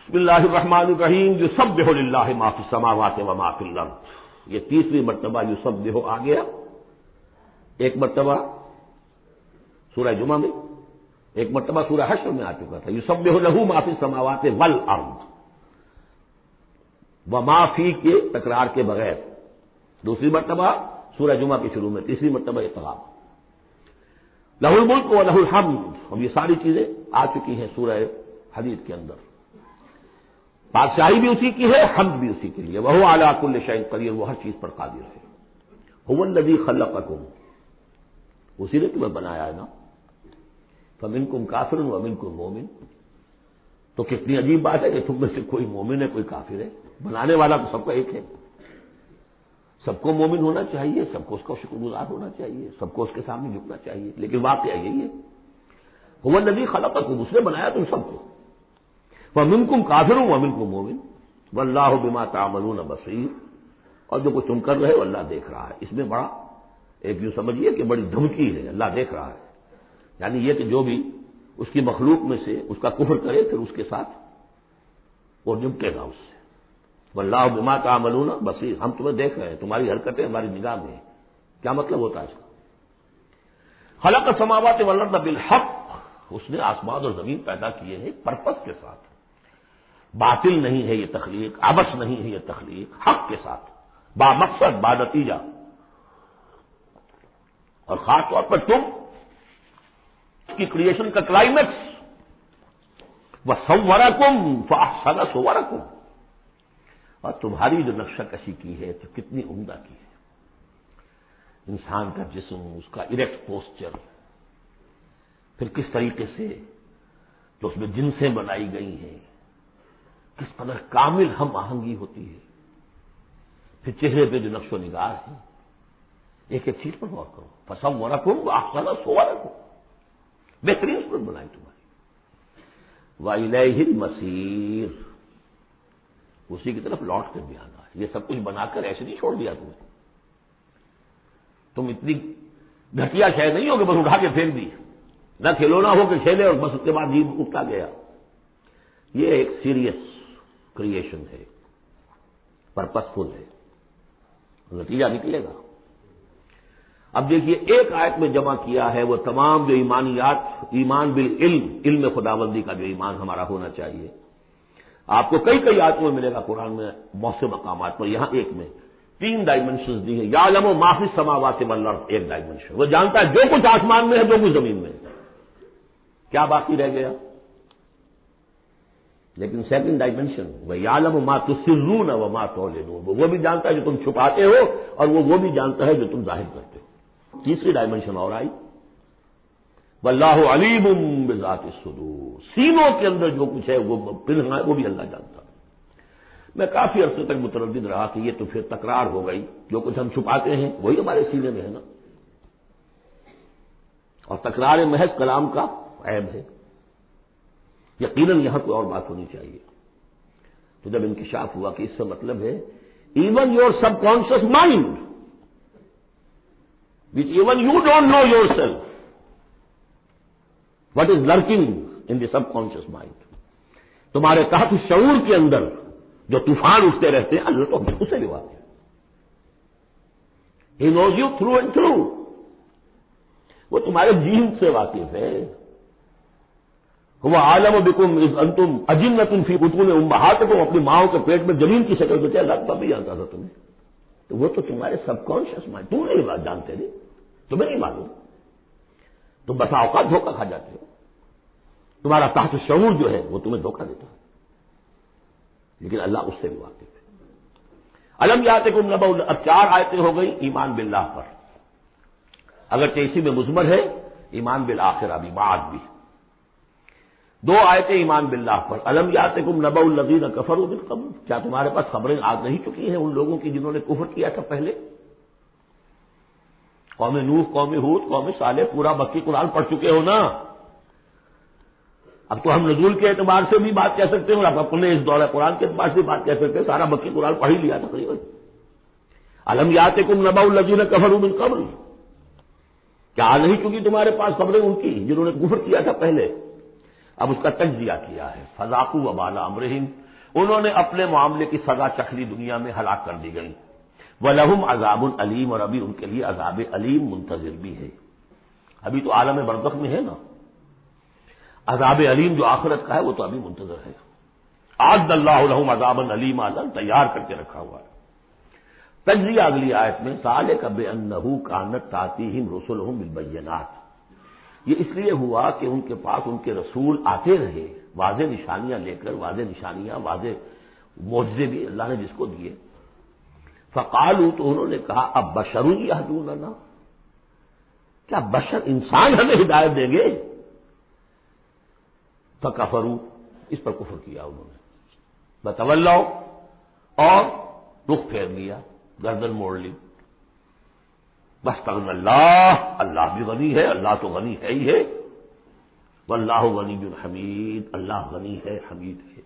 بسم اللہ الرحمن الرحیم یسبح للہ ما فی السماوات و ما فی الارض، یہ تیسری مرتبہ یسبح آ گیا. ایک مرتبہ سورہ جمعہ میں، ایک مرتبہ سورہ حشر میں آ چکا تھا یسبح لہ ما فی السماوات والارض، وما فی کے تکرار کے بغیر. دوسری مرتبہ سورہ جمعہ کے شروع میں، تیسری مرتبہ اقتراب. لہ الملک و لہ الحمد، اب یہ ساری چیزیں آ چکی ہیں سورہ حدید کے اندر. بادشاہی بھی اسی کی ہے، حمد بھی اسی کے لیے. وہو علی کل شیء قدیر، وہ ہر چیز پر قادر ہے. هو الذی خلقکم، اسی نے تمہیں بنایا ہے نا. فمنکم کافر ومنکم مومن، تو کتنی عجیب بات ہے کہ تم میں سے کوئی مومن ہے کوئی کافر ہے. بنانے والا تو سب کا ایک ہے. سب کو مومن ہونا چاہیے، سب کو اس کا شکر گزار ہونا چاہیے، سب کو اس کے سامنے جھکنا چاہیے. لیکن واقعہ یہی ہے، هو الذی خلقکم، اس نے بنایا تم سب کو. ومنکم کافر ومنکم مومن واللہ بما تعملون بصیر، اور جو کچھ تم کر رہے ہو اللہ دیکھ رہا ہے. اس میں بڑا ایک یوں سمجھیے کہ بڑی دھمکی ہے، اللہ دیکھ رہا ہے. یعنی یہ کہ جو بھی اس کی مخلوق میں سے اس کا کفر کرے پھر اس کے ساتھ وہ نمٹے گا اس سے. واللہ بما تعملون بصیر، ہم تمہیں دیکھ رہے ہیں، تمہاری حرکتیں ہماری نگاہ میں ہیں. کیا مطلب ہوتا ہے اس کا؟ خلق السماوات والارض بالحق، اس نے آسمان اور زمین پیدا کیے ہیں پرپس کے ساتھ. باطل نہیں ہے یہ تخلیق، عبث نہیں ہے یہ تخلیق، حق کے ساتھ، با مقصد با نتیجہ. اور خاص طور پر تم کی کریشن کا کلائمیکس، وَصَوَّرَكُمْ فَأَحْسَنَ صُوَرَكُمْ، اور تمہاری جو نقشہ کشی کی ہے تو کتنی عمدہ کی ہے. انسان کا جسم، اس کا اریکٹ پوسچر، پھر کس طریقے سے جو اس میں جنسیں بنائی گئی ہیں، کس قدر کامل ہم آہنگی ہوتی ہے. پھر چہرے پہ جو نقش و نگار ہے، ایک ایک چیز پر غور کرو. فَصَوَّرَكُمْ وَأَحْسَنَ صُوَرَكُمْ، بہترین صورت بنائی تمہاری. وَإِلَيْهِ الْمَصِيرُ، اسی کی طرف لوٹ کر بھی آنا ہے. یہ سب کچھ بنا کر ایسے نہیں چھوڑ دیا تمہیں. تم اتنی گھٹیا شے نہیں ہو کہ بس اٹھا کے پھینک دی، نہ کھلونا ہو کہ کھیلے اور بس اس کے بعد جیب اٹھتا گیا. یہ ایک سیریس کریشن ہے، پرپس فل ہے، نتیجہ نکلے گا. اب دیکھیے ایک آیت میں جمع کیا ہے وہ تمام جو ایمانیات، ایمان بالعلم، علم خداوندی کا جو ایمان ہمارا ہونا چاہیے. آپ کو کئی کئی آیتوں میں ملے گا قرآن میں بہت سے مقامات پر. یہاں ایک میں 3 ڈائمنشنز دی ہیں. یعلم ما فی السماوات والارض، ایک ڈائمنشن، وہ جانتا ہے جو کچھ آسمان میں ہے جو کچھ زمین میں ہے. کیا باقی رہ گیا؟ لیکن سیکنڈ ڈائمنشن وَيَعْلَمُ مَا تُسِرُّونَ وَمَا تُعْلِنُونَ، وہ بھی جانتا ہے جو تم چھپاتے ہو اور وہ بھی جانتا ہے جو تم ظاہر کرتے ہو. تیسری ڈائمنشن اور آئی، وَاللَّهُ عَلِيمٌ بِذَاتِ الصُّدُورِ، سینوں کے اندر جو کچھ ہے وہ پنہاں ہے، وہ بھی اللہ جانتا ہے. میں کافی عرصے تک متردد رہا کہ یہ تو پھر تکرار ہو گئی، جو کچھ ہم چھپاتے ہیں وہی ہمارے سینے میں ہے نا، اور تکرار محض کلام کا عیب ہے. یقیناً یہاں کوئی اور بات ہونی چاہیے. تو جب انکشاف ہوا کہ اس سے مطلب ہے even your subconscious mind وچ even you don't know yourself, what is lurking in the subconscious mind, تمہارے تحت شعور کے اندر جو طوفان اٹھتے رہتے ہیں اللہ تو اسے بھی واقف ہے. He knows you through and through, وہ تمہارے جین سے واقف ہے. وہ عالم بکم اذ انتم اجنۃ فی بطون امہاتکم، اپنی ماؤں کے پیٹ میں جنین کی شکل میں تھے، اللہ تب بھی جانتا تھا تمہیں. تو وہ تو تمہارے سب کانشیس مائنڈ، تم نہیں بات جانتے نہیں، تمہیں نہیں معلوم. تم بسا اوقات دھوکہ کھا جاتے ہو. تمہارا تحت شعور جو ہے وہ تمہیں دھوکہ دیتا ہے، لیکن اللہ اس سے بھی واقف ہے. الم یاتکم نبأ، اب 4 آیتیں ہو گئی ایمان باللہ پر، اگرچہ اسی میں مضمر ہے ایمان بالآخرہ بھی، بعد بھی. 2 آیتیں ایمان باللہ پر. الم یاتکم نبأ الذین کفروا من قبل، کیا تمہارے پاس خبریں آ نہیں چکی ہیں ان لوگوں کی جنہوں نے کفر کیا تھا پہلے؟ قوم نوح، قوم ہود، قوم صالح، پورا مکی قرآن پڑھ چکے ہو نا. اب تو ہم نزول کے اعتبار سے بھی بات کہہ سکتے ہیں اور آپ اپنے اس دورہ قرآن کے اعتبار سے بات کہہ سکتے ہیں، سارا مکی قرآن پڑھ ہی لیا تقریباً. الم یاتکم نبأ الذین کفروا من قبل، کیا آ نہیں چکی تمہارے پاس خبریں ان کی جنہوں نے کفر کیا تھا پہلے؟ اب اس کا تجزیہ کیا ہے، فذاقوا وبال امرہم، انہوں نے اپنے معاملے کی سزا چکھ لی، دنیا میں ہلاک کر دی گئی، وَلَهُمْ عَذَابٌ علیم، اور ابھی ان کے لیے عذاب علیم منتظر بھی ہے، ابھی تو عالم برزخ میں ہے نا، عذاب علیم جو آخرت کا ہے وہ تو ابھی منتظر ہے، اعد اللہ لہم عذابا علیما، تیار کر کے رکھا ہوا ہے۔ تجزیہ اگلی آیت میں، ذالک بأنہ کانت تأتیہم رسلہم بالبینات، یہ اس لیے ہوا کہ ان کے پاس ان کے رسول آتے رہے واضح نشانیاں لے کر، واضح نشانیاں، واضح معجزے بھی اللہ نے جس کو دیے، فقالوا، تو انہوں نے کہا اب بشر یہدوننا، کیا بشر انسان ہمیں ہدایت دیں گے؟ فکفروا، اس پر کفر کیا انہوں نے، بتولوا، اور رخ پھیر لیا، گردن موڑ لی، واستغنى اللہ، اللہ بھی غنی ہے، اللہ تو غنی ہے ہی ہے، واللہ غنی حمید، اللہ غنی ہے، حمید ہے،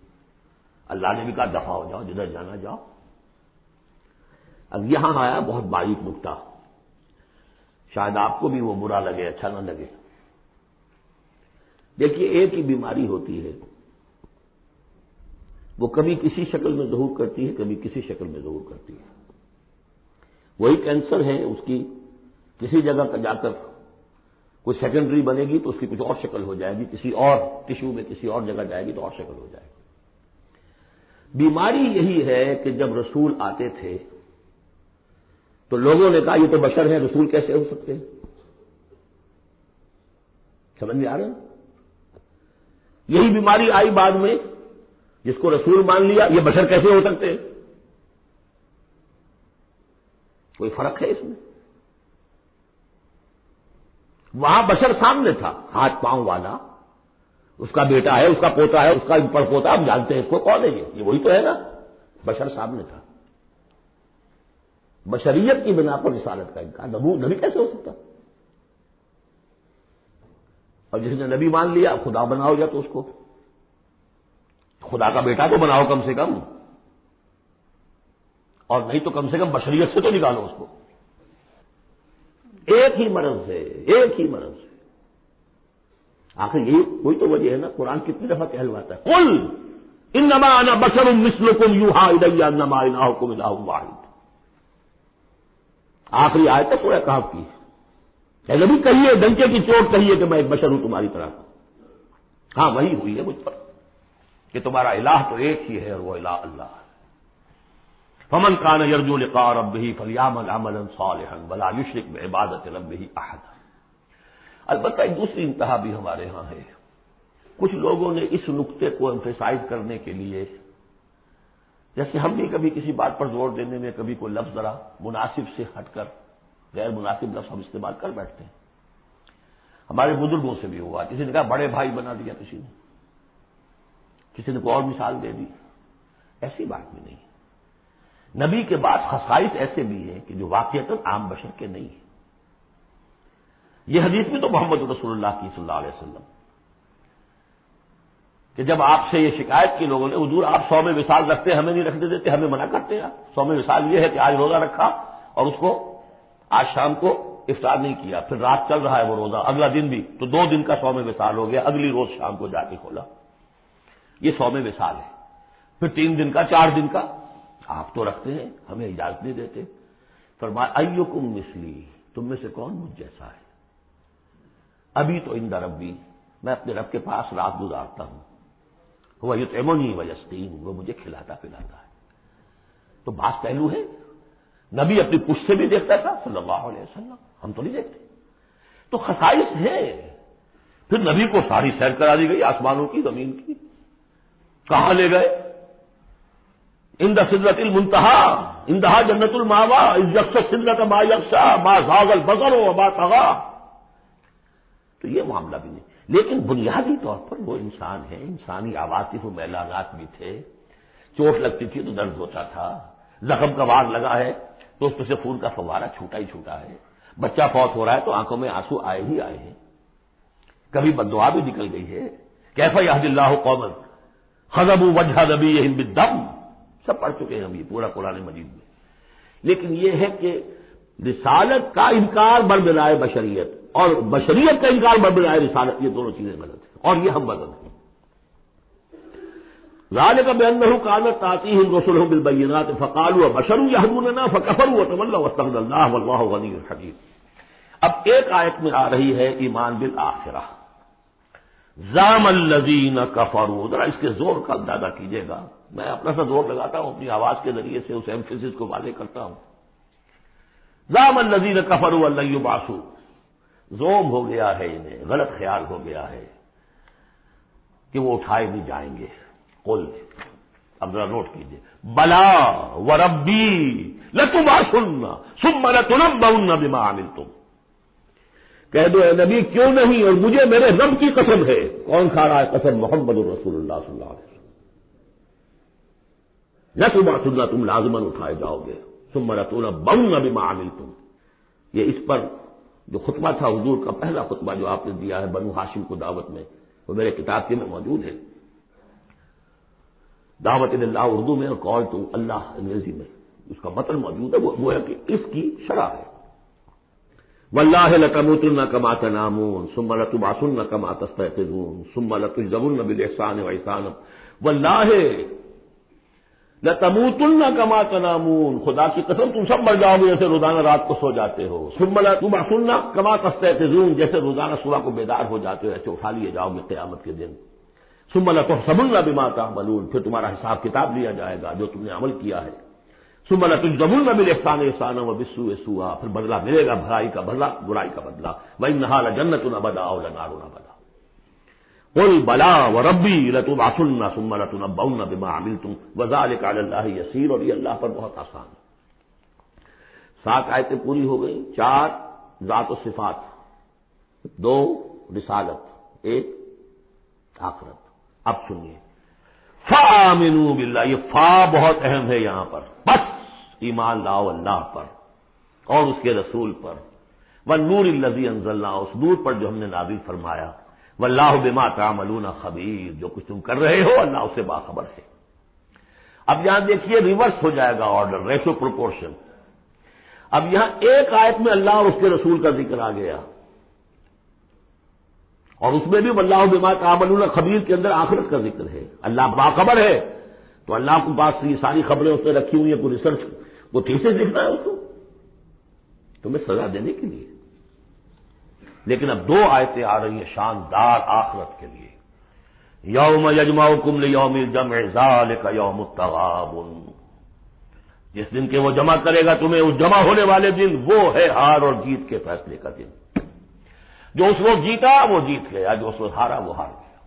اللہ نے بھی کہا دفع ہو جاؤ، جدھر جانا جاؤ۔ اب یہاں آیا بہت باریک نکتہ، شاید آپ کو بھی وہ برا لگے، اچھا نہ لگے۔ دیکھیے، ایک ہی بیماری ہوتی ہے، وہ کبھی کسی شکل میں ظہور کرتی ہے، کبھی کسی شکل میں ظہور کرتی ہے۔ وہی کینسر ہے، اس کی کسی جگہ کا جا کر کوئی سیکنڈری بنے گی تو اس کی کچھ اور شکل ہو جائے گی، کسی اور ٹشو میں کسی اور جگہ جائے گی تو اور شکل ہو جائے گی۔ بیماری یہی ہے کہ جب رسول آتے تھے تو لوگوں نے کہا یہ تو بشر ہیں، رسول کیسے ہو سکتے ہیں؟ سمجھ میں آ رہا ہے؟ یہی بیماری آئی بعد میں، جس کو رسول مان لیا، یہ بشر کیسے ہو سکتے ہیں؟ کوئی فرق ہے اس میں؟ وہاں بشر سامنے تھا، ہاتھ پاؤں والا، اس کا بیٹا ہے، اس کا پوتا ہے، اس کا پڑ پوتا، ہم جانتے ہیں اس کو کون ہے، یہ وہی تو ہے نا، بشر سامنے تھا۔ بشریت کی بنا پر رسالت کا انکار، نبی کیسے ہو سکتا؟ اور جس نے نبی مان لیا خدا بناؤ، یا تو اس کو خدا کا بیٹا تو بناؤ کم سے کم، اور نہیں تو کم سے کم بشریت سے تو نکالو اس کو۔ ایک ہی مرض ہے، ایک ہی مرض ہے۔ آخر یہی کوئی تو وجہ ہے نا، قرآن کتنی دفعہ کہلواتا ہے، قل انما انا بشر مثلکم یوحی الی انما الہکم الہ واحد۔ آخری آیت ہے سورہ کہف کی، اے نبی کہیے، ڈنکے کی چوٹ کہیے کہ میں ایک بشر ہوں تمہاری طرح۔ ہاں وہی ہوئی ہے مجھ پر کہ تمہارا الہ تو ایک ہی ہے، اور وہ الہ اللہ ہے۔ فمن کان یرجو لقاء ربہ فلیعمل عملا صالحا ولا یشرک بعبادۃ ربہ احدا۔ البتہ ایک دوسری انتہا بھی ہمارے ہاں ہے، کچھ لوگوں نے اس نقطے کو ایمفیسائز کرنے کے لیے، جیسے ہم بھی کبھی کسی بات پر زور دینے میں کبھی کوئی لفظ ذرا مناسب سے ہٹ کر غیر مناسب لفظ ہم استعمال کر بیٹھتے ہیں۔ ہمارے بزرگوں سے بھی ہوا، کسی نے کہا بڑے بھائی بنا دیا، کسی نے کوئی اور مثال دے دی، ایسی بات بھی نہیں۔ نبی کے بعد خصائص ایسے بھی ہیں کہ جو واقعتاً عام بشر کے نہیں ہیں۔ یہ حدیث بھی تو محمد رسول اللہ کی صلی اللہ علیہ وسلم، کہ جب آپ سے یہ شکایت کی لوگوں نے، حضور آپ صوم وصال رکھتے ہیں، ہمیں نہیں رکھنے دیتے، ہمیں منع کرتے ہیں۔ صوم وصال یہ ہے کہ آج روزہ رکھا اور اس کو آج شام کو افطار نہیں کیا، پھر رات چل رہا ہے وہ روزہ، اگلا دن بھی، تو 2 دن کا صوم وصال ہو گیا، اگلی روز شام کو جا کے کھولا، یہ صوم وصال ہے۔ پھر 3 دن کا، 4 دن کا، آپ تو رکھتے ہیں، ہمیں اجازت نہیں دیتے۔ فرمایا ایکم مثلی، تم میں سے کون مجھ جیسا ہے؟ ابھی تو عند ربی، میں اپنے رب کے پاس رات گزارتا ہوں، وہ یطعمنی ویسقین، وہ مجھے کھلاتا پلاتا ہے۔ تو بعض پہلو ہے، نبی اپنی پشت سے بھی دیکھتا تھا صلی اللہ علیہ وسلم، ہم تو نہیں دیکھتے۔ تو خصائص ہے۔ پھر نبی کو ساری سیر کرا دی گئی، آسمانوں کی، زمین کی، کہاں لے گئے؟ عند سدرۃ المنتہی، عندہا جنت المأوی، اذ یغشی السدرۃ ما یغشی، ما زاغ البصر وما طغی۔ تو یہ معاملہ بھی نہیں، لیکن بنیادی طور پر وہ انسان ہے، انسانی عواطف و میلانات بھی تھے، چوٹ لگتی تھی تو درد ہوتا تھا، زخم کا وار لگا ہے تو اس میں سے خون کا فوارہ چھوٹا ہی چھوٹا ہے، بچہ فوت ہو رہا ہے تو آنکھوں میں آنسو آئے ہی آئے ہیں، کبھی بددعا بھی نکل گئی ہے، کیف یہدی اللہ قوما خضبوا وجہ نبیہم بالدم، سب پڑھ چکے ہیں ہم یہ پورا قرآن مجید میں۔ لیکن یہ ہے کہ رسالت کا انکار بربنائے بشریت اور بشریت کا انکار بربنائے رسالت، یہ دونوں چیزیں غلط ہیں، اور یہ ہم بدل ہیں۔ ذالک بأنہ کانت تأتیہم رسلہم بالبینات فقالوا ابشر یہدوننا فکفروا وتولوا واستغنى اللہ واللہ غنی حمید۔ اب ایک آیت میں آ رہی ہے ایمان بالآخرہ، زعم الذین کفروا، ذرا اس کے زور کا اندازہ کیجیے گا، میں اپنا سا زور لگاتا ہوں اپنی آواز کے ذریعے سے اس ایمفیسس کو واضح کرتا ہوں۔ زعم الذین کفروا ان لن یبعثوا، زوم ہو گیا ہے انہیں، غلط خیال ہو گیا ہے کہ وہ اٹھائے نہیں جائیں گے۔ قل، اب ذرا نوٹ کیجیے، بلا وربی لتبعثن ثم لتنبؤن بما عملتم، کہہ دو اے نبی کیوں نہیں، اور مجھے میرے رب کی قسم ہے۔ کون کھا رہا ہے قسم؟ محمد الرسول اللہ صلی اللہ علیہ وسلم۔ لتبعثن، تم لازماً اٹھائے جاؤ گے، ثم لتنبؤن بما عملتم، یہ اس پر جو خطبہ تھا حضور کا پہلا خطبہ جو آپ نے دیا ہے بنو ہاشم کو دعوت میں، وہ میرے کتاب کے میں موجود ہے، دعوت اللہ اردو میں اور کال ٹو اللہ انگریزی میں، اس کا متن موجود ہے، وہ ہے کہ اس کی شرح ہے۔ واللہ لتموتن کما تنامون ثم لتبعثن کما تستيقظون ثم لتجزون بالاحسان واحسانا، واللہ لتموتن کما تنامون، خدا کی قسم تم سب مر جاؤ گے جیسے روزانہ رات کو سو جاتے ہو، ثم لتبعثن کما تستيقظون، جیسے روزانہ صبح کو بیدار ہو جاتے ہو ایسے اٹھا لیے جاؤ گے قیامت کے دن، ثم لتحسبن بما تعملون، پھر تمہارا حساب کتاب لیا جائے گا جو تم نے عمل کیا ہے، ثم لتجزون بالاحسان احسانا وبالسوء سوءا، پھر بدلہ ملے گا بھلائی کا بدلہ برائی کا بدلہ، وانھا لجنۃ ابدا او نار ابدا۔ قل بلا وربی لتبعثن ثم لتنبؤن بما عملتم وذلک علی اللہ یسیر، اور یہ اللہ پر بہت آسان ہے۔ 7 آیتیں پوری ہو گئی، 4 ذات و صفات، 2 رسالت، 1 آخرت۔ اب سنیے، فآمنوا باللہ، یہ فا بہت اہم ہے یہاں پر، بس ایمان لاؤ اللہ پر اور اس کے رسول پر، والنور الذی انزلنا، اس نور پر جو ہم نے نازل فرمایا، واللہ بما تعملون خبیر، جو کچھ تم کر رہے ہو اللہ اس سے باخبر ہے۔ اب یہاں دیکھیے ریورس ہو جائے گا آرڈر، ریشو پروپورشن۔ اب یہاں ایک آیت میں اللہ اور اس کے رسول کا ذکر آ گیا، اور اس میں بھی واللہ بما تعملون خبیر کے اندر آخرت کا ذکر ہے، اللہ باخبر ہے، تو اللہ کے پاس یہ ساری خبریں اس نے رکھی ہوئی ہیں، کوئی ریسرچ وہ تھیسس لکھنا ہے اس کو تمہیں سزا دینے کے لیے۔ لیکن اب 2 آیتیں آ رہی ہیں شاندار آخرت کے لیے، یوم یجمعکم لیوم الجمع ذالک یوم التغابن، جس دن کے وہ جمع کرے گا تمہیں اس جمع ہونے والے دن، وہ ہے ہار اور جیت کے فیصلے کا دن۔ جو اس وقت جیتا وہ جیت گیا، جو اس وقت ہارا وہ ہار گیا۔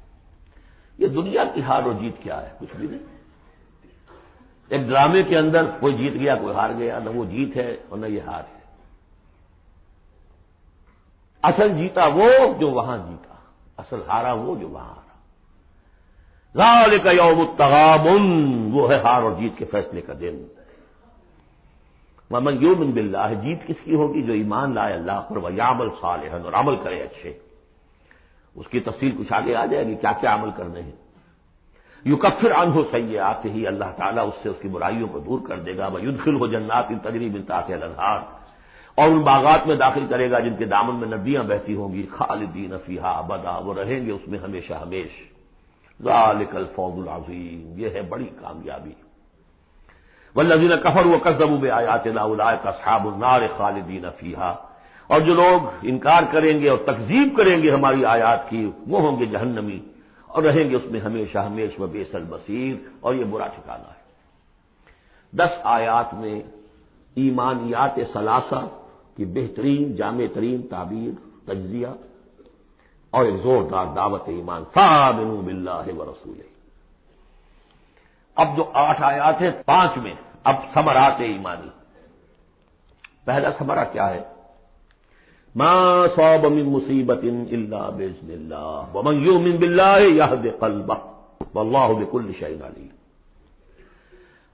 یہ دنیا کی ہار اور جیت کیا ہے؟ کچھ بھی نہیں۔ ایک ڈرامے کے اندر کوئی جیت گیا کوئی ہار گیا، نہ وہ جیت ہے اور نہ یہ ہار ہے۔ اصل جیتا وہ جو وہاں جیتا، اصل ہارا وہ جو وہاں ہارا۔ ذالک یوم التغابن، وہ ہے ہار اور جیت کے فیصلے کا دن۔ ومن یؤمن باللہ، جیت کس کی ہوگی؟ جو ایمان لائے اللہ پر، ویعمل صالحا، اور عمل کرے اچھے۔ اس کی تفصیل کچھ آگے آ جائے گی کیا کیا عمل کرنے ہیں۔ یکفر عنہ سیئاتہ، اللہ تعالیٰ اس سے اس کی برائیوں کو دور کر دے گا، ویدخلہ جنات تجری من تحتہا الانہار، اور ان باغات میں داخل کرے گا جن کے دامن میں ندیاں بہتی ہوں گی، خالدین فیہا ابدا، وہ رہیں گے اس میں ہمیشہ ہمیش۔ ذالک الفوز العظیم، یہ ہے بڑی کامیابی۔ والذین کفروا وکذبوا بآیاتنا اولئک اصحاب النار خالدین فیہا، اور جو لوگ انکار کریں گے اور تکذیب کریں گے ہماری آیات کی، وہ ہوں گے جہنمی اور رہیں گے اس میں ہمیشہ ہمیش، وبئس المصیر، اور یہ برا ٹھکانہ ہے۔ 10 آیات میں ایمانیات ثلاثہ کی بہترین جامع ترین تعبیر، تجزیہ، اور ایک زوردار دعوت ایمان، فآمنوا باللہ ورسولہ۔ اب جو 8 آیات ہیں 5 میں اب ثمرات ایمانی۔ پہلا ثمرہ کیا ہے؟ ما صاب من مصیبت الا باذن اللہ ومن یؤمن باللہ یہد قلبہ واللہ بکل شیء علیم۔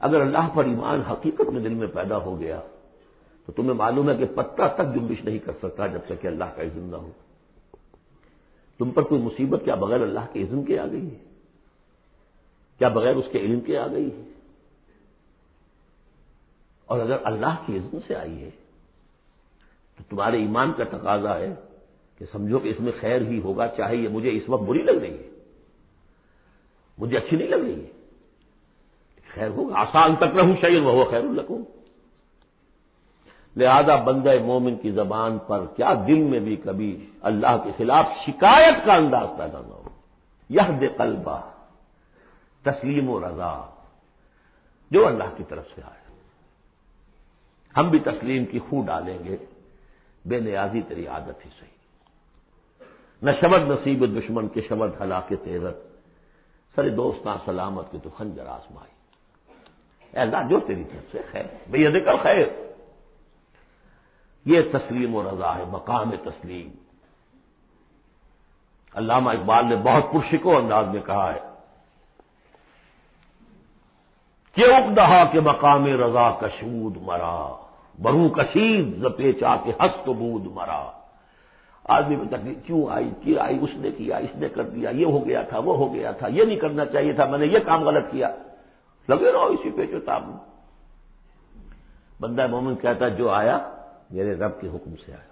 اگر اللہ پر ایمان حقیقت میں دل میں پیدا ہو گیا تو تمہیں معلوم ہے کہ پتہ تک جنبش نہیں کر سکتا جب تک کہ اللہ کا اذن نہ ہو۔ تم پر کوئی مصیبت کیا بغیر اللہ کے اذن کے آ گئی ہے؟ کیا بغیر اس کے علم کے آ گئی ہے؟ اور اگر اللہ کے اذن سے آئی ہے تو تمہارے ایمان کا تقاضا ہے کہ سمجھو کہ اس میں خیر ہی ہوگا، چاہے یہ مجھے اس وقت بری لگ رہی ہے، مجھے اچھی نہیں لگ رہی ہے، خیر ہوگا، آسان تکرہوا شیئا وہو خیر لکم۔ لہذا بندہ مومن کی زبان پر کیا دل میں بھی کبھی اللہ کے خلاف شکایت کا انداز پیدا نہ ہو۔ یہد قلبہ، تسلیم و رضا، جو اللہ کی طرف سے آئے ہم بھی تسلیم کی خو ڈالیں گے، بے نیازی تیری عادت ہی صحیح، نہ شبد نصیب دشمن کے شبد ہلاک تیرت، سر دوستاں سلامت کے تو خنجر آزمائی۔ اے اللہ جو تیری طرف سے خیر، بیدک الخیر، یہ تسلیم و رضا ہے، مقام تسلیم۔ علامہ اقبال نے بہت پرشکو انداز میں کہا ہے کہ اقدہا کے مقام رضا کشود مرا، برو کشید ز پیچا کے ہست بود مرا۔ آدمی میں تکلیف کیوں آئی، کیا آئی، اس نے کیا، اس نے کر دیا، یہ ہو گیا تھا، وہ ہو گیا تھا، یہ نہیں کرنا چاہیے تھا، میں نے یہ کام غلط کیا، لگے رہو اسی پیچ و تاب میں۔ بندہ مومن کہتا ہے جو آیا میرے رب کے حکم سے آیا،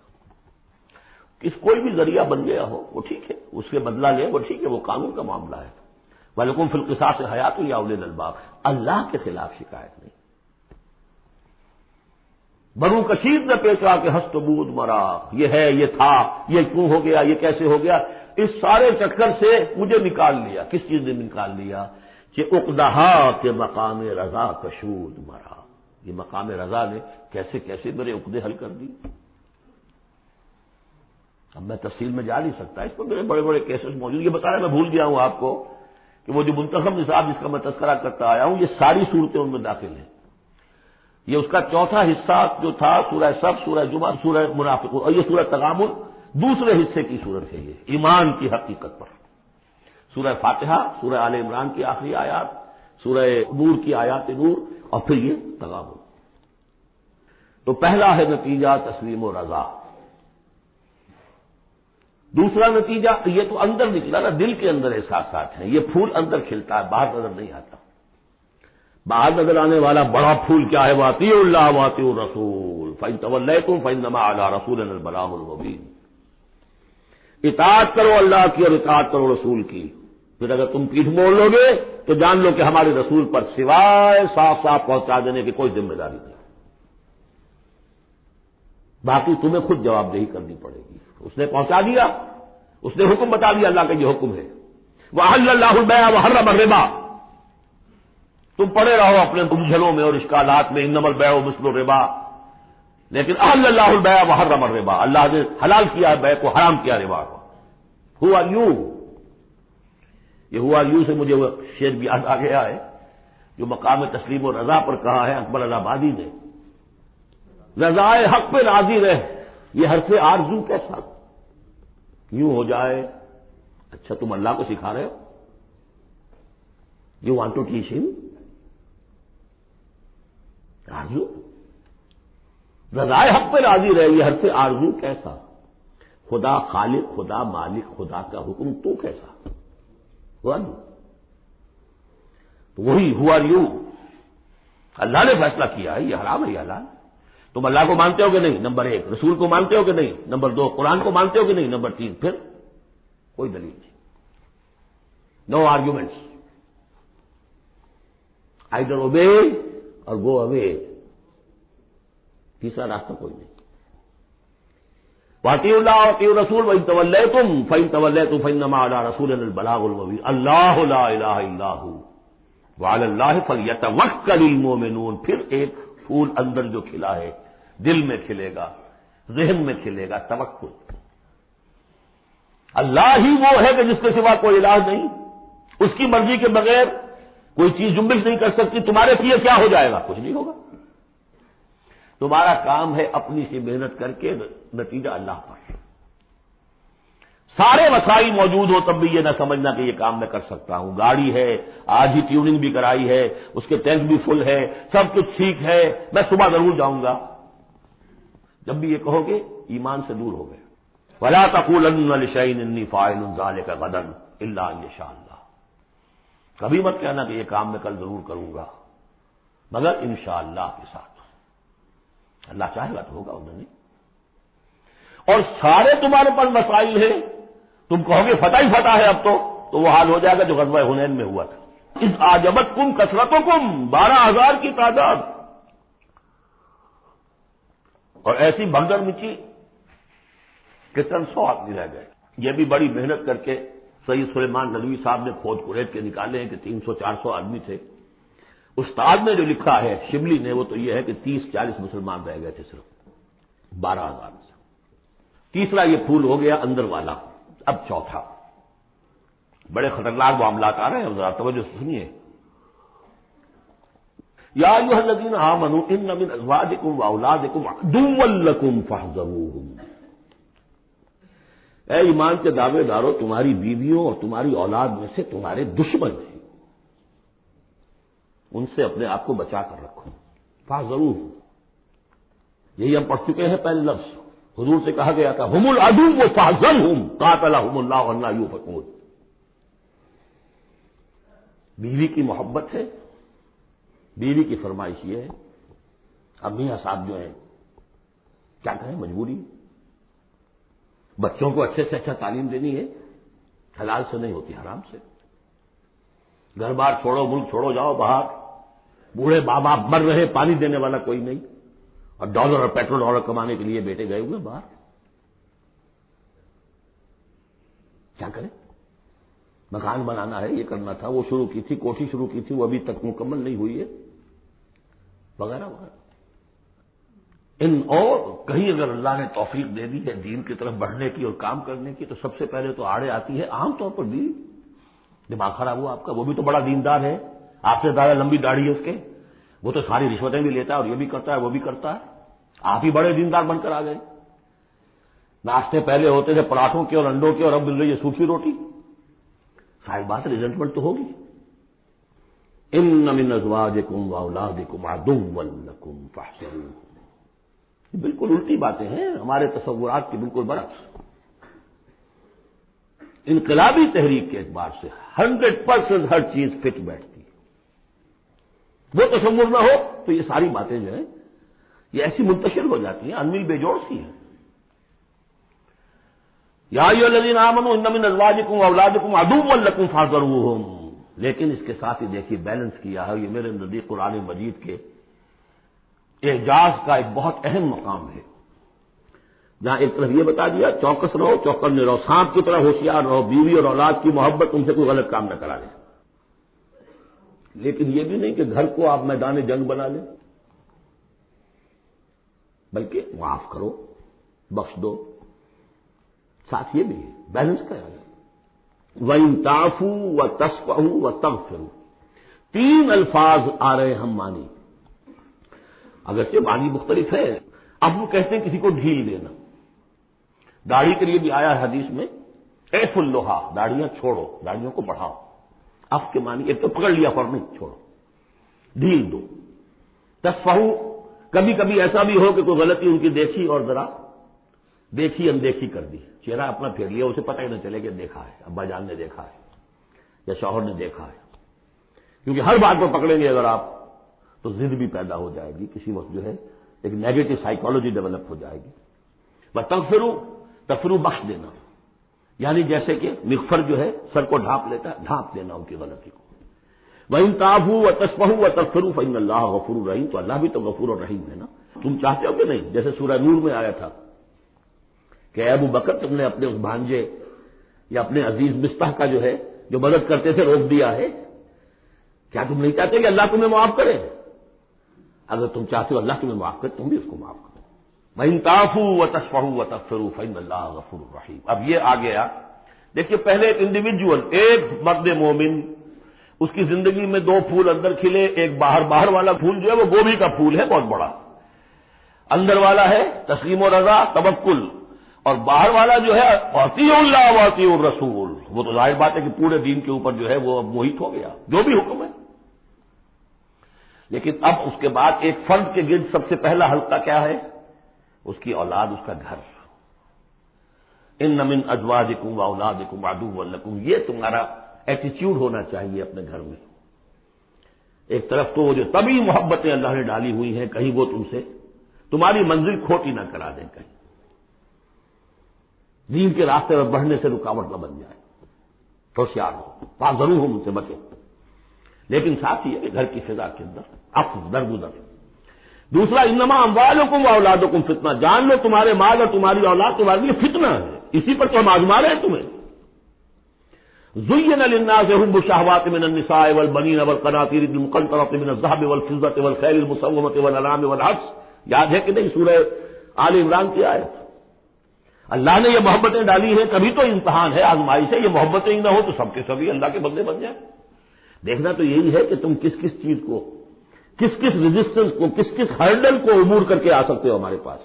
کوئی بھی ذریعہ بن گیا ہو وہ ٹھیک ہے، اس کے بدلہ لے وہ ٹھیک ہے، وہ قانون کا معاملہ ہے۔ وَلَكُمْ فِي الْقِصَاصِ حَيَاةٌ يَا أُولِي الْأَلْبَابِ، اللہ کے خلاف شکایت نہیں۔ برو کشید نہ پیچا کہ ہست بود مرا، یہ ہے، یہ تھا، یہ کیوں ہو گیا، یہ کیسے ہو گیا، اس سارے چکر سے مجھے نکال لیا۔ کس چیز نے نکال لیا؟ کہ اقدہا کے مقام رضا کشود مرا، یہ مقام رضا نے کیسے کیسے میرے عقدے حل کر دی۔ اب میں تفصیل میں جا نہیں سکتا، اس پر میرے بڑے بڑے کیسز موجود، یہ بتایا میں بھول گیا ہوں آپ کو کہ وہ جو منتخب نصاب جس کا میں تذکرہ کرتا آیا ہوں، یہ ساری صورتیں ان میں داخل ہیں۔ یہ اس کا چوتھا حصہ جو تھا سورہ صف، سورہ جمعہ، سورہ منافقون، اور یہ سورہ تغابن دوسرے حصے کی صورت ہے، یہ ایمان کی حقیقت پر۔ سورہ فاتحہ، سورہ آل عمران کی آخری آیات، سورہ نور کی آیات نور، اور پھر یہ تغابن۔ تو پہلا ہے نتیجہ تسلیم و رضا۔ دوسرا نتیجہ یہ تو اندر نکلا نا، دل کے اندر احساسات ہیں، یہ پھول اندر کھلتا ہے، باہر نظر نہیں آتا۔ باہر نظر آنے والا بڑا پھول کیا ہے؟ وَأَطِیعُوا اللَّهَ وَأَطِیعُوا الرَّسُولَ فَإِن تَوَلَّیْتُمْ فَإِنَّمَا عَلَىٰ رَسُولِنَا الْبَلَاغُ الْمُبِینُ۔ اطاعت کرو اللہ کی اور اطاعت کرو رسول کی، پھر اگر تم پیٹھ موڑ لو گے تو جان لو کہ ہمارے رسول پر سوائے صاف صاف پہنچا دینے کی کوئی ذمہ داری نہیں، باقی تمہیں خود جواب دہی کرنی پڑے گی۔ اس نے پہنچا دیا، اس نے حکم بتا دیا، اللہ کا یہ حکم ہے۔ وَأَحَلَّ اللَّهُ الْبَيْعَ وَحَرَّمَ الرِّبَا، تم پڑے رہو اپنے الجھنوں میں اور اشکالات میں، انما البیع مثل الربا، لیکن احل اللہ البیع وحرم الربا، اللہ نے حلال کیا ہے بیع کو، حرام کیا ربا کو۔ ہو آر یو، یہ ہو آر یو سے مجھے وہ شعر بھی یاد آ گیا ہے جو مقام تسلیم و رضا پر کہا ہے اکبر آبادی نے، رضائے حق پہ راضی رہ، یہ حرف آرزو کیسا یوں ہو جائے۔ اچھا تم اللہ کو سکھا رہے ہو، یو وانٹ ٹو ٹیچ ہم آرزو، رضائے حق پہ راضی رہے، یہ حرف آرزو کیسا، خدا خالق، خدا مالک، خدا کا حکم تو کیسا ہوا نہیں؟ تو وہی ہوا یو، اللہ نے فیصلہ کیا ہے یہ حرام ہے یہ حلال۔ تم اللہ کو مانتے ہو کہ نہیں؟ نمبر ایک۔ رسول کو مانتے ہو کہ نہیں؟ نمبر دو۔ قرآن کو مانتے ہو کہ نہیں؟ نمبر تین۔ پھر کوئی دلیل نہیں، نو آرگیومنٹس، آئیدر اوبے اور گو اوے، تیسرا راستہ کوئی نہیں۔ وَأَطِیعُوا اللَّهَ وَأَطِیعُوا الرَّسُولَ وَإِن تَوَلَّیْتُمْ فَإِن تَوَلَّیْتُمْ فَإِنَّمَا عَلَىٰ رَسُولِنَا الْبَلَاغُ الْمُبِینُ اللَّهُ لَا إِلَٰهَ إِلَّا هُوَ وَعَلَى اللَّهِ فَلْيَتَوَکَّلِ الْمُؤْمِنُونَ۔ پھر ایک پھول اندر جو کھلا ہے، دل میں کھلے گا، ذہن میں کھلے گا، توکل۔ اللہ ہی وہ ہے کہ جس کے سوا کوئی الہ نہیں، اس کی مرضی کے بغیر کوئی چیز جنبش نہیں کر سکتی۔ تمہارے لیے کیا ہو جائے گا؟ کچھ نہیں ہوگا۔ تمہارا کام ہے اپنی سی محنت کر کے نتیجہ اللہ پر۔ سارے وسائل موجود ہو تب بھی یہ نہ سمجھنا کہ یہ کام میں کر سکتا ہوں۔ گاڑی ہے، آج ہی ٹیوننگ بھی کرائی ہے، اس کے ٹینک بھی فل ہے، سب کچھ ٹھیک ہے، میں صبح ضرور جاؤں گا۔ جب بھی یہ کہو گے ایمان سے دور ہو گئے۔ وَلَا تَقُولَنَّ لِشَيْءٍ إِنِّي فَاعِلٌ ذَلِكَ غَدًا إِلَّا أَن يَشَاءَ اللَّهُ، کبھی مت کہنا کہ یہ کام میں کل ضرور کروں گا مگر انشاءاللہ کے ساتھ، اللہ چاہے گا تو ہوگا، انہوں نے۔ اور سارے تمہارے پاس مسائل ہیں، تم کہو گے فتح ہی فتح ہے اب تو وہ حال ہو جائے گا جو غزوہ حنین میں ہوا تھا۔ اذ اعجبتکم کثرتکم، 12,000 کی تعداد، اور ایسی بھگدڑ مچی کہ 300 آدمی رہ گئے۔ یہ بھی بڑی محنت کر کے سید سلیمان ندوی صاحب نے کھود کریٹ کے نکالے ہیں کہ 300-400 آدمی تھے۔ استاد نے جو لکھا ہے شبلی نے وہ تو یہ ہے کہ 30-40 مسلمان رہ گئے تھے صرف 12,000 سے۔ تیسرا یہ پھول ہو گیا اندر والا، اب چوتھا، بڑے خطرناک معاملات آ رہے ہیں، ذرا توجہ سے سنیے۔ یا ایھا الذین آمنوا ان من ازواجکم واولادکم عدوا لکم فاحذروہم، اے ایمان کے دعوے دارو، تمہاری بیویوں اور تمہاری اولاد میں سے تمہارے دشمن ہیں، ان سے اپنے آپ کو بچا کر رکھو۔ فاحذروہم، یہی ہم پڑھ چکے ہیں پہلے لفظ، حضور سے کہا گیا تھا ہم العدو فاحذرہم قاتلہم اللہ انا یؤفکون۔ بیوی کی محبت ہے، بیوی کی فرمائش یہ ہے۔ اب میاں صاحب جو ہیں کیا کہیں، مجبوری، بچوں کو اچھے سے اچھا تعلیم دینی ہے، حلال سے نہیں ہوتی، حرام سے۔ گھر بار چھوڑو، ملک چھوڑو، جاؤ باہر، بوڑھے ماں باپ مر رہے، پانی دینے والا کوئی نہیں، اور ڈالر اور پیٹرول ڈالر کمانے کے لیے بیٹے گئے ہوئے باہر، کیا کریں؟ مکان بنانا ہے، یہ کرنا تھا، وہ شروع کی تھی، کوٹھی شروع کی تھی، وہ ابھی تک مکمل نہیں ہوئی ہے، وغیرہ وغیرہ۔ اور کہیں اگر اللہ نے توفیق دے دی ہے دین کی طرف بڑھنے کی اور کام کرنے کی، تو سب سے پہلے تو آڑے آتی ہے عام طور پر بیوی۔ دماغ خراب ہوا آپ کا، وہ بھی تو بڑا دیندار ہے، آپ سے زیادہ لمبی داڑھی ہے اس کے، وہ تو ساری رشوتیں بھی لیتا ہے اور یہ بھی کرتا ہے وہ بھی کرتا ہے، آپ ہی بڑے دیندار بن کر آ گئے۔ ناشتے پہلے ہوتے تھے پراٹھوں کے اور انڈوں کے، اور اب مل رہی ہے سوکھی روٹی، ظاہر بات ریزنٹمنٹ تو ہوگی۔ ان من ازواجکم واولادکم عدوا لکم فاحذروہم، یہ بالکل الٹی باتیں ہیں ہمارے تصورات کی، بالکل برعکس۔ انقلابی تحریک کے اعتبار سے 100% ہر چیز فٹ بیٹھتی ہے، وہ تصور نہ ہو تو یہ ساری باتیں جو ہیں یہ ایسی منتشر ہو جاتی ہیں، انمل بے جوڑ سی ہیں۔ یا ایھا الذین آمنوا ان من ازواجکم واولادکم عدوا لکم فاحذروہم، لیکن اس کے ساتھ ہی دیکھیے بیلنس کیا ہے، یہ میرے نزدیک قرآن مجید کے اعجاز کا ایک بہت اہم مقام ہے، جہاں ایک طرف یہ بتا دیا چوکس رہو، چوکن رہو، سانپ کی طرح ہوشیار رہو، بیوی اور اولاد کی محبت تم سے کوئی غلط کام نہ کرا لے، لیکن یہ بھی نہیں کہ گھر کو آپ میدان جنگ بنا لیں، بلکہ معاف کرو، بخش دو، ساتھ یہ بھی ہے بیلنس کا ہے۔ وَإِن تَعْفُوا وَتَصْفَحُوا وَتَغْفِرُوا، 3 الفاظ آ رہے ہم مانی، اگرچہ معنی مختلف ہے۔ اب وہ کہتے ہیں کسی کو ڈھیل دینا، داڑھی کے لیے بھی آیا ہے حدیث میں، اعف اللحا، داڑھیاں چھوڑو، داڑھیوں کو بڑھاؤ۔ اف کے معنی ایک تو پکڑ لیا پر نہیں، چھوڑو، ڈھیل دو۔ تصفحو، کبھی کبھی ایسا بھی ہو کہ کوئی غلطی ان کی دیکھی اور ذرا دیکھی اندیکھی کر دی، چہرہ اپنا پھیر لیا، اسے پتہ ہی نہ چلے کہ دیکھا ہے، ابا جان نے دیکھا ہے یا شوہر نے دیکھا ہے، کیونکہ ہر بات کو پکڑیں گے اگر آپ تو ضد بھی پیدا ہو جائے گی، کسی وقت جو ہے ایک نیگیٹو سائیکالوجی ڈیولپ ہو جائے گی۔ تغفروا بخش دینا، یعنی جیسے کہ مغفر جو ہے سر کو ڈھانپ لیتا ہے، ڈھانپ دینا ان کی غلطی کو۔ وَإِن تَعْفُوا وَتَصْفَحُوا وَتَغْفِرُوا فَإِنَّ اللَّهَ غَفُورٌ رَحِيمٌ، تو اللہ بھی تو غفور اور رحیم ہے نا۔ تم چاہتے ہو کہ نہیں، جیسے سورہ نور میں آیا تھا کہ اے ابو بکر تم نے اپنے اس بھانجے یا اپنے عزیز مصطح کا جو ہے جو مدد کرتے تھے روک دیا ہے، کیا تم نہیں چاہتے کہ اللہ تمہیں معاف کرے؟ اگر تم چاہتے ہو اللہ تمہیں معاف کرے، تم بھی اس کو معاف کرو۔ وَإِن تَعْفُوا وَتَصْفَحُوا وَتَغْفِرُوا فَإِنَّ اللَّهَ غَفُورٌ رَحِيمٌ۔ اب یہ آ گیا، دیکھیے پہلے ایک انڈیویجول، ایک مرد مومن، اس کی زندگی میں 2 پھول اندر کھلے، ایک باہر والا پھول جو ہے وہ گوبھی کا پھول ہے بہت بڑا، اندر والا ہے تسلیم و رضا، توکل، اور باہر والا جو ہے اطیعوا اللہ واطیعوا الرسول، وہ تو ظاہر بات ہے کہ پورے دین کے اوپر جو ہے وہ اب محیط ہو گیا، جو بھی حکم ہے۔ لیکن اب اس کے بعد ایک فرد کے گرد سب سے پہلا حلقہ کیا ہے؟ اس کی اولاد، اس کا گھر۔ ان من ازواجکم واولادکم عدوا لکم، یہ تمہارا ایٹیچیوڈ ہونا چاہیے اپنے گھر میں۔ ایک طرف تو وہ جو طبعی محبتیں اللہ نے ڈالی ہوئی ہیں، کہیں وہ تم سے تمہاری منزل کھوٹی نہ کرا دیں، کہیں دین کے راستے پر بڑھنے سے رکاوٹ نہ بن جائے، ہوشیار ہو، فاحذروہم، ان سے بچو۔ لیکن ساتھ یہ کہ گھر کی فضا کے اندر عفو درگزر. دوسرا انما اموالکم و اولادکم فتنہ، جان لو تمہارے مال اور تمہاری اولاد تمہارے لیے فتنہ ہے، اسی پر تو ہم آزما رہے ہیں تمہیں. زین للناس حب الشہوات من النساء والبنین والقناطیر المقنطرۃ من الذهب والفضة والخیل المسومۃ والانعام والحرث. یاد ہے کہ نہیں سورہ آل عمران کی آیت؟ اللہ نے یہ محبتیں ڈالی ہیں، کبھی تو امتحان ہے، آزمائش ہے. یہ محبتیں ہی نہ ہو تو سب کے سبھی اللہ کے بندے بن جائیں. دیکھنا تو یہی ہے کہ تم کس کس چیز کو، کس کس ریزسٹنس کو، کس کس ہرڈل کو عبور کر کے آ سکتے ہو ہمارے پاس.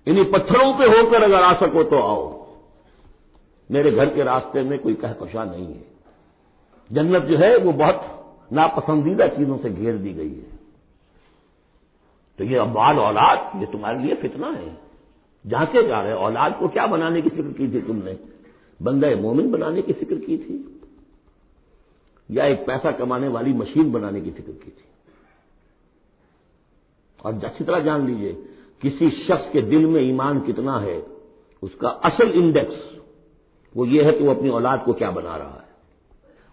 انہیں پتھروں پہ ہو کر اگر آ سکو تو آؤ. میرے گھر کے راستے میں کوئی کہکشاں نہیں ہے. جنت جو ہے وہ بہت ناپسندیدہ چیزوں سے گھیر دی گئی ہے. تو یہ اموال اولاد یہ تمہارے لیے فتنہ ہے. جہاں سے جا رہے اولاد کو کیا بنانے کی فکر کی تھی تم نے؟ بندہ مومن بنانے کی فکر کی تھی یا ایک پیسہ کمانے والی مشین بنانے کی فکر کی تھی؟ اور اچھی طرح جان لیجئے کسی شخص کے دل میں ایمان کتنا ہے اس کا اصل انڈیکس وہ یہ ہے کہ وہ اپنی اولاد کو کیا بنا رہا ہے.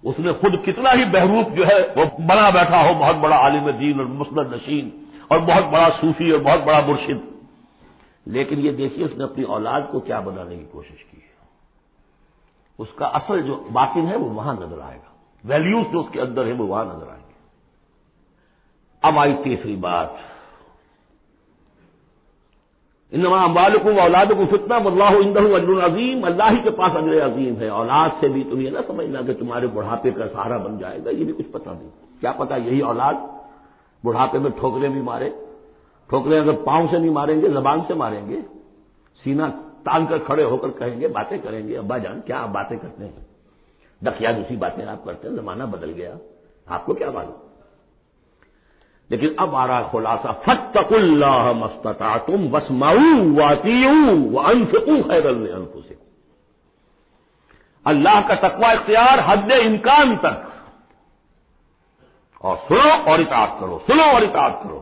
اس نے خود کتنا ہی بہروپ جو ہے وہ بنا بیٹھا ہو، بہت بڑا عالم دین اور مسند نشین اور بہت بڑا صوفی اور بہت بڑا مرشد، لیکن یہ دیکھیے اس نے اپنی اولاد کو کیا بنانے کی کوشش کی ہے. اس کا اصل جو باطن ہے وہ وہاں نظر آئے گا، ویلیوز جو اس کے اندر ہے وہ وہاں نظر آئیں گے. اب آئی تیسری بات، انما اموالکم و اولادکم فتنہ واللہ عندہ اجر عظیم. اللہ ہی کے پاس اجر عظیم ہے. اولاد سے بھی تم یہ نہ سمجھنا کہ تمہارے بڑھاپے کا سہارا بن جائے گا، یہ بھی کچھ پتہ نہیں. کیا پتہ یہی اولاد بڑھاپے میں ٹھوکریں بھی مارے. ٹھوکریں اگر پاؤں سے نہیں ماریں گے زبان سے ماریں گے، سینہ تان کر کھڑے ہو کر کہیں گے، باتیں کریں گے، ابا جان کیا آپ باتیں کرتے ہیں، دقیہ دوسری باتیں آپ کرتے ہیں، زمانہ بدل گیا، آپ کو کیا معلوم. لیکن اب آ رہا خلاصہ، فاتقوا اللہ ما استطعتم واسمعوا واطیعوا وانفقوا خیرا لانفسکم. اللہ کا تقوی اختیار حد امکان تک، اور سنو اور اطاعت کرو، سنو اور اطاعت کرو.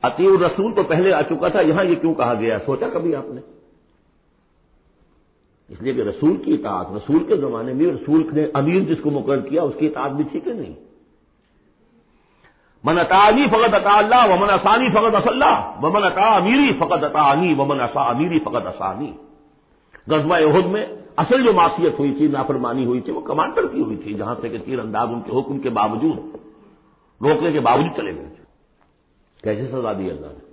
اطیعوا الرسول تو پہلے آ چکا تھا، یہاں یہ کیوں کہا گیا سوچا کبھی آپ نے؟ اس لیے کہ رسول کی اطاعت، رسول کے زمانے میں رسول نے امیر جس کو مقرر کیا اس کی اطاعت بھی ٹھیک ہے نہیں. من اطاعنی فقد اطاع اللہ ومن عصانی فقد عصى اللہ ومن اطاع امیری فقد اطاعنی ومن عصى امیری فقد عصانی. غزوہ احد میں اصل جو معصیت ہوئی تھی، نافرمانی ہوئی تھی، وہ کمانڈر کی ہوئی تھی، جہاں سے کہ تیر انداز ان کے حکم کے باوجود، روکنے کے باوجود چلے گئے تھے. کیسے سزا دی اللہ نے.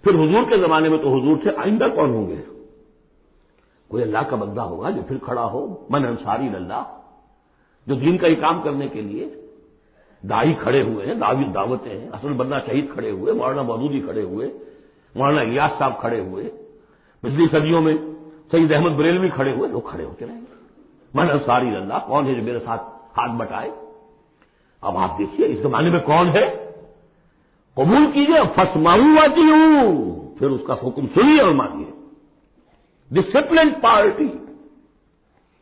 پھر حضور کے زمانے میں تو حضور تھے، آئندہ کون ہوں گے؟ کوئی اللہ کا بندہ ہوگا جو پھر کھڑا ہو، من انصاری اللہ، جو دین کا ہی کام کرنے کے لیے داعی کھڑے ہوئے ہیں، دعوتیں ہیں. حسن بننا شہید کھڑے ہوئے، مولانا مودودی کھڑے ہوئے، مولانا الیاس صاحب کھڑے ہوئے، پچھلی صدیوں میں سید احمد بریلوی کھڑے ہوئے. لوگ کھڑے ہوتے رہیں گے. من انصاری اللہ، کون ہے جو میرے ساتھ ہاتھ بٹائے؟ اب آپ دیکھیے اس زمانے میں کون ہے. قبول کیجیے، فاسمعوا واطیعوا، پھر اس کا حکم سنیے اور مانیے. ڈسپلن پارٹی،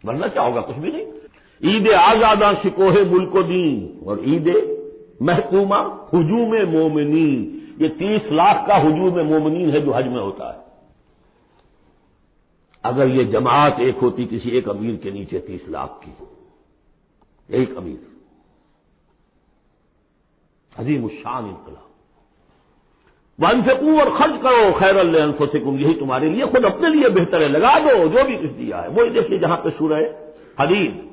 ورنہ کیا ہوگا؟ کچھ بھی نہیں. عید آزاداں شکوہ ملک و دین اور عید محکومہ ہجوم مومنین. یہ 30 لاکھ کا ہجوم مومنین ہے جو حج میں ہوتا ہے. اگر یہ جماعت ایک ہوتی کسی ایک امیر کے نیچے 30 لاکھ کی، ایک امیر، عظیم الشان انقلاب. وانفقوا اور خرچ کرو خیرا لانفسکم، یہی تمہارے لیے خود اپنے لیے بہتر ہے. لگا دو جو بھی کچھ دیا ہے. وہی دیکھیے جہاں پہ سورہ حدید،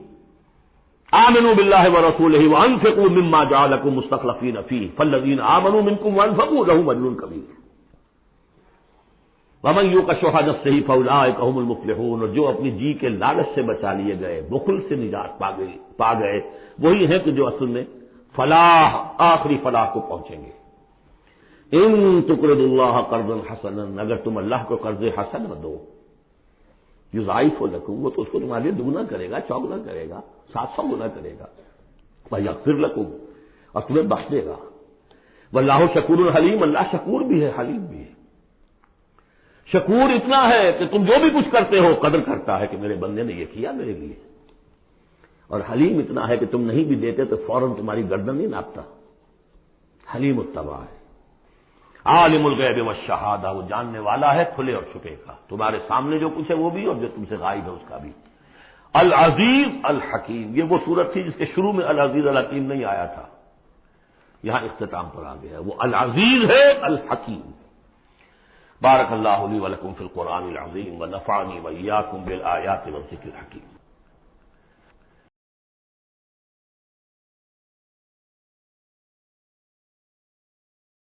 آمنوا باللہ ورسولہ وانفقوا مما جعلکم مستخلفین فیہ فالذین آمنوا منکم وانفقوا لهم اجر کبیر ومن یوق شح نفسہ فاولئک هم المفلحون. اور جو اپنی جی کے لالچ سے بچا لیے گئے، بخل سے نجات پا گئے، وہی ہیں کہ جو اصل میں فلاح، آخری فلاح کو پہنچیں گے. ان تقرضوا اللہ قرضا حسنا، اگر تم اللہ کو قرض حسن دو، یضاعف لکم، وہ تو اس کو تمہارے لیے دگنا کرے گا، چوگنا کرے گا، 700 گنا کرے گا. ویغفر لکم، اور تمہیں بخش دے گا. واللہ شکور حلیم، اللہ شکور بھی ہے حلیم بھی ہے. شکور اتنا ہے کہ تم جو بھی کچھ کرتے ہو قدر کرتا ہے کہ میرے بندے نے یہ کیا میرے لیے. اور حلیم اتنا ہے کہ تم نہیں بھی دیتے تو فوراً تمہاری گردن نہیں ناپتا. حلیم التوا ہے. عالم الغیب والشہادہ، وہ جاننے والا ہے کھلے اور چھپے کا. تمہارے سامنے جو کچھ ہے وہ بھی، اور جو تم سے غائب ہے اس کا بھی. العزیز الحکیم، یہ وہ صورت تھی جس کے شروع میں العزیز الحکیم نہیں آیا تھا، یہاں اختتام پر آ گیا، وہ العزیز ہے الحکیم۔ بارک اللہ لی ولکم فی القرآن العظیم ونفعنی وإیاکم بالآیات والذکر الحکیم۔